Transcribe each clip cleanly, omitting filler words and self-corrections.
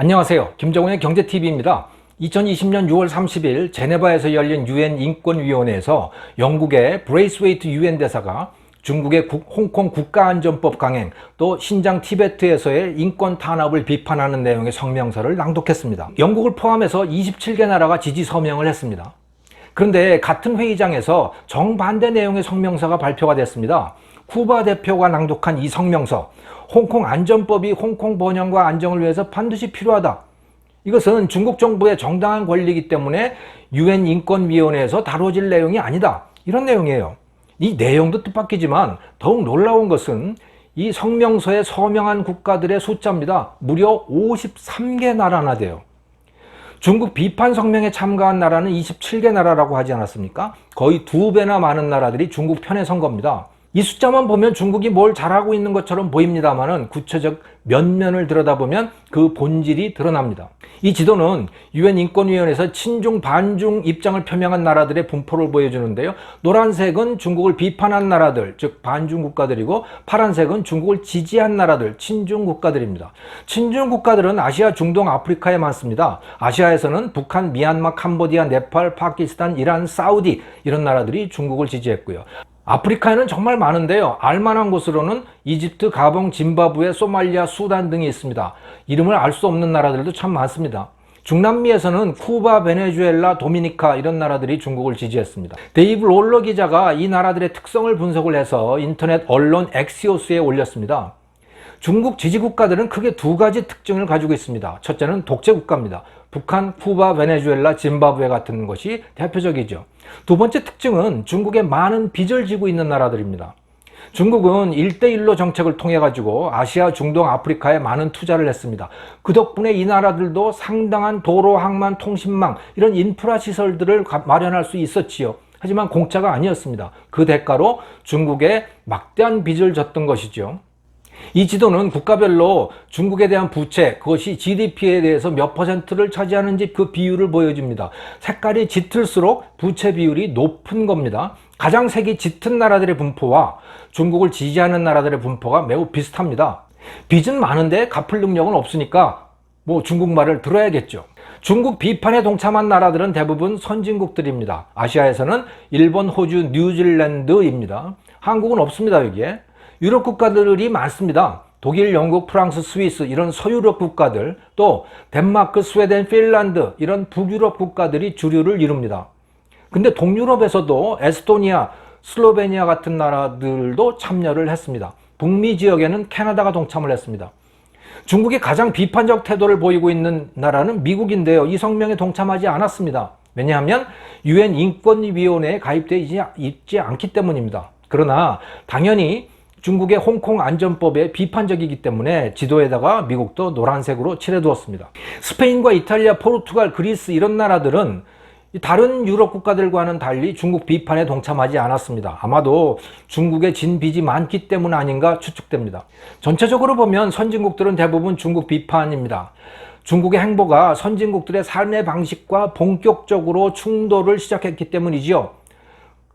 안녕하세요. 김정은의 경제TV입니다. 2020년 6월 30일 제네바에서 열린 유엔 인권위원회에서 영국의 브레이스웨이트 유엔 대사가 중국의 홍콩 국가안전법 강행, 또 신장 티베트에서의 인권 탄압을 비판하는 내용의 성명서를 낭독했습니다. 영국을 포함해서 27개 나라가 지지 서명을 했습니다. 그런데 같은 회의장에서 정반대 내용의 성명서가 발표가 됐습니다. 쿠바 대표가 낭독한 이 성명서, 홍콩 안전법이 홍콩 번영과 안정을 위해서 반드시 필요하다. 이것은 중국 정부의 정당한 권리이기 때문에 유엔 인권위원회에서 다뤄질 내용이 아니다. 이런 내용이에요. 이 내용도 뜻밖이지만 더욱 놀라운 것은 이 성명서에 서명한 국가들의 숫자입니다. 무려 53개 나라나 돼요. 중국 비판 성명에 참가한 나라는 27개 나라라고 하지 않았습니까? 거의 2배나 많은 나라들이 중국 편에 선 겁니다. 이 숫자만 보면 중국이 뭘 잘하고 있는 것처럼 보입니다만은 구체적 면면을 들여다보면 그 본질이 드러납니다. 이 지도는 유엔 인권위원회에서 친중 반중 입장을 표명한 나라들의 분포를 보여주는데요. 노란색은 중국을 비판한 나라들, 즉 반중 국가들이고, 파란색은 중국을 지지한 나라들, 친중 국가들입니다. 친중 국가들은 아시아, 중동, 아프리카에 많습니다. 아시아에서는 북한, 미얀마, 캄보디아, 네팔, 파키스탄, 이란, 사우디 이런 나라들이 중국을 지지했고요. 아프리카에는 정말 많은데요. 알만한 곳으로는 이집트, 가봉, 짐바브웨, 소말리아, 수단 등이 있습니다. 이름을 알 수 없는 나라들도 참 많습니다. 중남미에서는 쿠바, 베네수엘라, 도미니카 이런 나라들이 중국을 지지했습니다. 데이브 롤러 기자가 이 나라들의 특성을 분석을 해서 인터넷 언론 엑시오스에 올렸습니다. 중국 지지 국가들은 크게 두 가지 특징을 가지고 있습니다. 첫째는 독재 국가입니다. 북한, 쿠바, 베네수엘라, 짐바브웨 같은 것이 대표적이죠. 두 번째 특징은 중국에 많은 빚을 지고 있는 나라들입니다. 중국은 1대1로 정책을 통해 가지고 아시아, 중동, 아프리카에 많은 투자를 했습니다. 그 덕분에 이 나라들도 상당한 도로, 항만, 통신망 이런 인프라 시설들을 마련할 수 있었지요. 하지만 공짜가 아니었습니다. 그 대가로 중국에 막대한 빚을 졌던 것이죠. 이 지도는 국가별로 중국에 대한 부채, 그것이 GDP에 대해서 몇 %를 차지하는지 그 비율을 보여줍니다. 색깔이 짙을수록 부채 비율이 높은 겁니다. 가장 색이 짙은 나라들의 분포와 중국을 지지하는 나라들의 분포가 매우 비슷합니다. 빚은 많은데 갚을 능력은 없으니까 중국말을 들어야겠죠. 중국 비판에 동참한 나라들은 대부분 선진국들입니다. 아시아에서는 일본, 호주, 뉴질랜드입니다. 한국은 없습니다, 여기에. 유럽 국가들이 많습니다. 독일, 영국, 프랑스, 스위스 이런 서유럽 국가들, 또 덴마크, 스웨덴, 핀란드 이런 북유럽 국가들이 주류를 이룹니다. 근데 동유럽에서도 에스토니아, 슬로베니아 같은 나라들도 참여를 했습니다. 북미 지역에는 캐나다가 동참을 했습니다. 중국이 가장 비판적 태도를 보이고 있는 나라는 미국인데요. 이 성명에 동참하지 않았습니다. 왜냐하면 유엔 인권위원회에 가입되어 있지 않기 때문입니다. 그러나 당연히 중국의 홍콩 안전법에 비판적이기 때문에 지도에다가 미국도 노란색으로 칠해두었습니다. 스페인과 이탈리아, 포르투갈, 그리스 이런 나라들은 다른 유럽 국가들과는 달리 중국 비판에 동참하지 않았습니다. 아마도 중국의 진 빚이 많기 때문 아닌가 추측됩니다. 전체적으로 보면 선진국들은 대부분 중국 비판입니다. 중국의 행보가 선진국들의 삶의 방식과 본격적으로 충돌을 시작했기 때문이지요.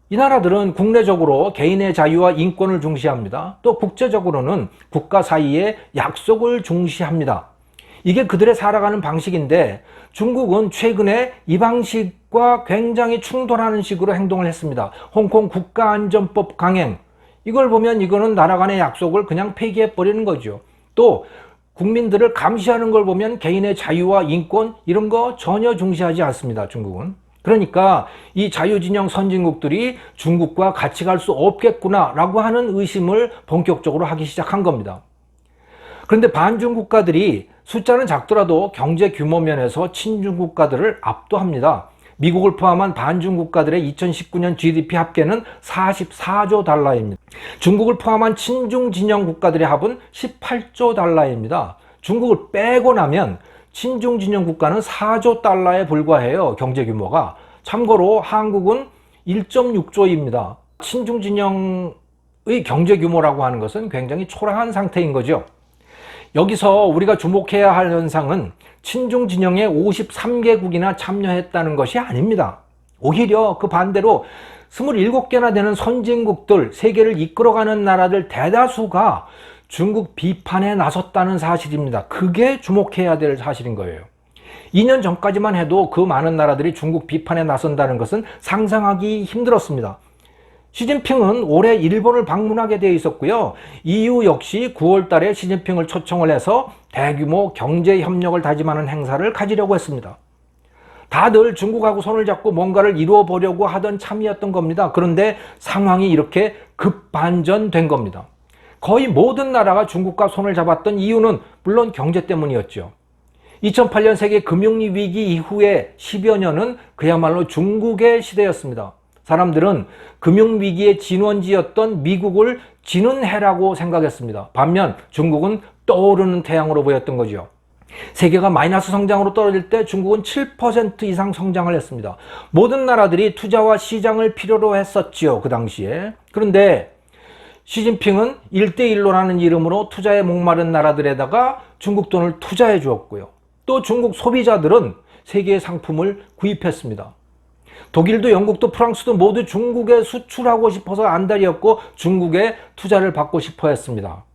이 나라들은 국내적으로 개인의 자유와 인권을 중시합니다. 또 국제적으로는 국가 사이의 약속을 중시합니다. 이게 그들의 살아가는 방식인데 중국은 최근에 이 방식과 굉장히 충돌하는 식으로 행동을 했습니다. 홍콩 국가안전법 강행, 이걸 보면 이거는 나라 간의 약속을 그냥 폐기해버리는 거죠. 또 국민들을 감시하는 걸 보면 개인의 자유와 인권 이런 거 전혀 중시하지 않습니다, 중국은. 그러니까 이 자유진영 선진국들이 중국과 같이 갈 수 없겠구나 라고 하는 의심을 본격적으로 하기 시작한 겁니다. 그런데 반중 국가들이 숫자는 작더라도 경제 규모 면에서 친중 국가들을 압도합니다. 미국을 포함한 반중 국가들의 2019년 GDP 합계는 44조 달러입니다. 중국을 포함한 친중 진영 국가들의 합은 18조 달러입니다. 중국을 빼고 나면 친중 진영 국가는 4조 달러에 불과해요. 경제 규모가. 참고로 한국은 1.6조입니다. 친중 진영의 경제 규모라고 하는 것은 굉장히 초라한 상태인 거죠. 여기서 우리가 주목해야 할 현상은 친중 진영에 53개국이나 참여했다는 것이 아닙니다. 오히려 그 반대로 27개나 되는 선진국들, 세계를 이끌어가는 나라들 대다수가 중국 비판에 나섰다는 사실입니다. 그게 주목해야 될 사실인 거예요. 2년 전까지만 해도 그 많은 나라들이 중국 비판에 나선다는 것은 상상하기 힘들었습니다. 시진핑은 올해 일본을 방문하게 되어 있었고요. EU 역시 9월 달에 시진핑을 초청을 해서 대규모 경제 협력을 다짐하는 행사를 가지려고 했습니다. 다들 중국하고 손을 잡고 뭔가를 이루어 보려고 하던 참이었던 겁니다. 그런데 상황이 이렇게 급반전된 겁니다. 거의 모든 나라가 중국과 손을 잡았던 이유는 물론 경제 때문이었죠. 2008년 세계 금융위기 이후에 10여 년은 그야말로 중국의 시대였습니다. 사람들은 금융위기의 진원지였던 미국을 지는 해라고 생각했습니다. 반면 중국은 떠오르는 태양으로 보였던 거죠. 세계가 마이너스 성장으로 떨어질 때 중국은 7% 이상 성장을 했습니다. 모든 나라들이 투자와 시장을 필요로 했었지요, 그 당시에. 그런데 시진핑은 1대1로라는 이름으로 투자에 목마른 나라들에다가 중국 돈을 투자해 주었고요. 또 중국 소비자들은 세계의 상품을 구입했습니다. 독일도 영국도 프랑스도 모두 중국에 수출하고 싶어서 안달이었고 중국에 투자를 받고 싶어 했습니다.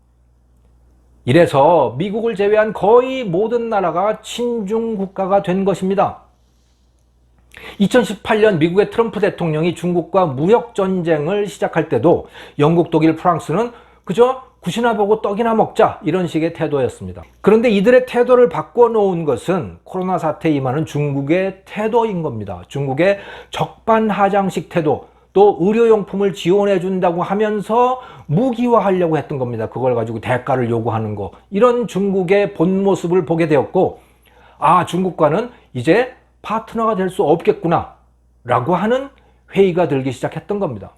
이래서 미국을 제외한 거의 모든 나라가 친중 국가가 된 것입니다. 2018년 미국의 트럼프 대통령이 중국과 무역 전쟁을 시작할 때도 영국, 독일, 프랑스는 그저 굿이나 보고 떡이나 먹자 이런 식의 태도였습니다. 그런데 이들의 태도를 바꿔놓은 것은 코로나 사태에 임하는 중국의 태도인 겁니다. 중국의 적반하장식 태도, 또 의료용품을 지원해 준다고 하면서 무기화하려고 했던 겁니다. 그걸 가지고 대가를 요구하는 거. 이런 중국의 본 모습을 보게 되었고, 아, 중국과는 이제 파트너가 될 수 없겠구나 라고 하는 회의가 들기 시작했던 겁니다.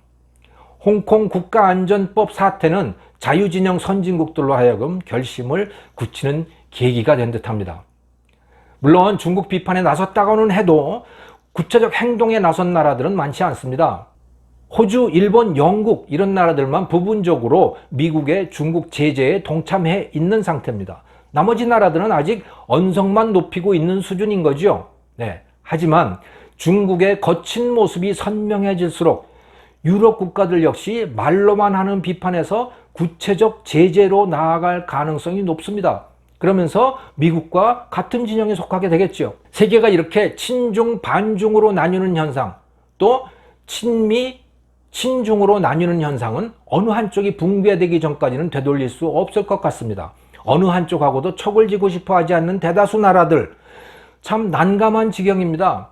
홍콩 국가안전법 사태는 자유진영 선진국들로 하여금 결심을 굳히는 계기가 된 듯합니다. 물론 중국 비판에 나섰다고는 해도 구체적 행동에 나선 나라들은 많지 않습니다. 호주, 일본, 영국 이런 나라들만 부분적으로 미국의 중국 제재에 동참해 있는 상태입니다. 나머지 나라들은 아직 언성만 높이고 있는 수준인 거죠. 네. 하지만 중국의 거친 모습이 선명해질수록 유럽 국가들 역시 말로만 하는 비판에서 구체적 제재로 나아갈 가능성이 높습니다. 그러면서 미국과 같은 진영에 속하게 되겠죠. 세계가 이렇게 친중, 반중으로 나뉘는 현상, 또 친미, 친중으로 나뉘는 현상은 어느 한쪽이 붕괴되기 전까지는 되돌릴 수 없을 것 같습니다. 어느 한쪽하고도 척을 지고 싶어 하지 않는 대다수 나라들, 참 난감한 지경입니다.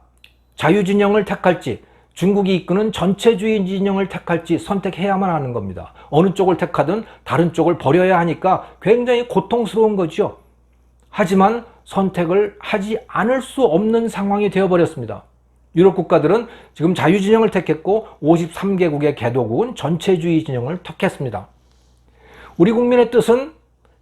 자유진영을 택할지, 중국이 이끄는 전체주의 진영을 택할지 선택해야만 하는 겁니다. 어느 쪽을 택하든 다른 쪽을 버려야 하니까 굉장히 고통스러운 거죠. 하지만 선택을 하지 않을 수 없는 상황이 되어버렸습니다. 유럽 국가들은 지금 자유진영을 택했고 53개국의 개도국은 전체주의 진영을 택했습니다. 우리 국민의 뜻은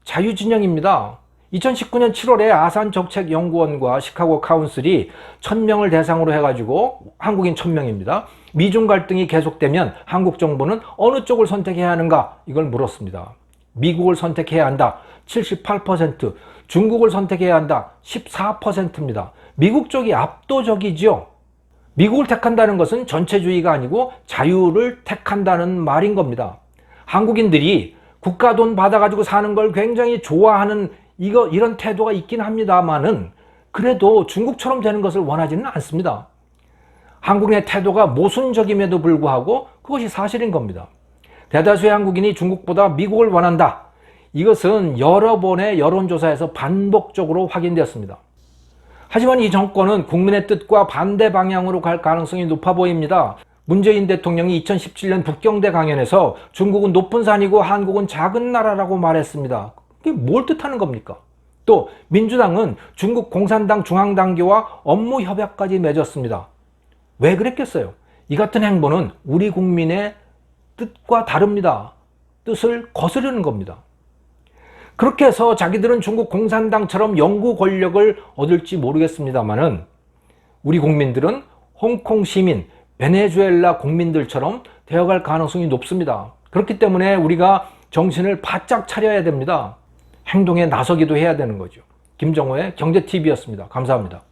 자유진영입니다. 2019년 7월에 아산정책연구원과 시카고 카운슬이 1000명을 대상으로 해가지고 한국인 1000명입니다. 미중 갈등이 계속되면 한국 정부는 어느 쪽을 선택해야 하는가 이걸 물었습니다. 미국을 선택해야 한다 78%, 중국을 선택해야 한다 14%입니다. 미국 쪽이 압도적이죠. 미국을 택한다는 것은 전체주의가 아니고 자유를 택한다는 말인 겁니다. 한국인들이 국가 돈 받아가지고 사는 걸 굉장히 좋아하는 이런 태도가 있긴 합니다만은 그래도 중국처럼 되는 것을 원하지는 않습니다. 한국인의 태도가 모순적임에도 불구하고 그것이 사실인 겁니다. 대다수의 한국인이 중국보다 미국을 원한다. 이것은 여러 번의 여론조사에서 반복적으로 확인되었습니다. 하지만 이 정권은 국민의 뜻과 반대 방향으로 갈 가능성이 높아 보입니다. 문재인 대통령이 2017년 북경대 강연에서 중국은 높은 산이고 한국은 작은 나라라고 말했습니다. 이게 뭘 뜻하는 겁니까? 또 민주당은 중국 공산당 중앙당교와 업무 협약까지 맺었습니다. 왜 그랬겠어요? 이 같은 행보는 우리 국민의 뜻과 다릅니다. 뜻을 거스르는 겁니다. 그렇게 해서 자기들은 중국 공산당처럼 영구 권력을 얻을지 모르겠습니다만은 우리 국민들은 홍콩 시민, 베네수엘라 국민들처럼 되어갈 가능성이 높습니다. 그렇기 때문에 우리가 정신을 바짝 차려야 됩니다. 행동에 나서기도 해야 되는 거죠. 김정호의 경제TV였습니다. 감사합니다.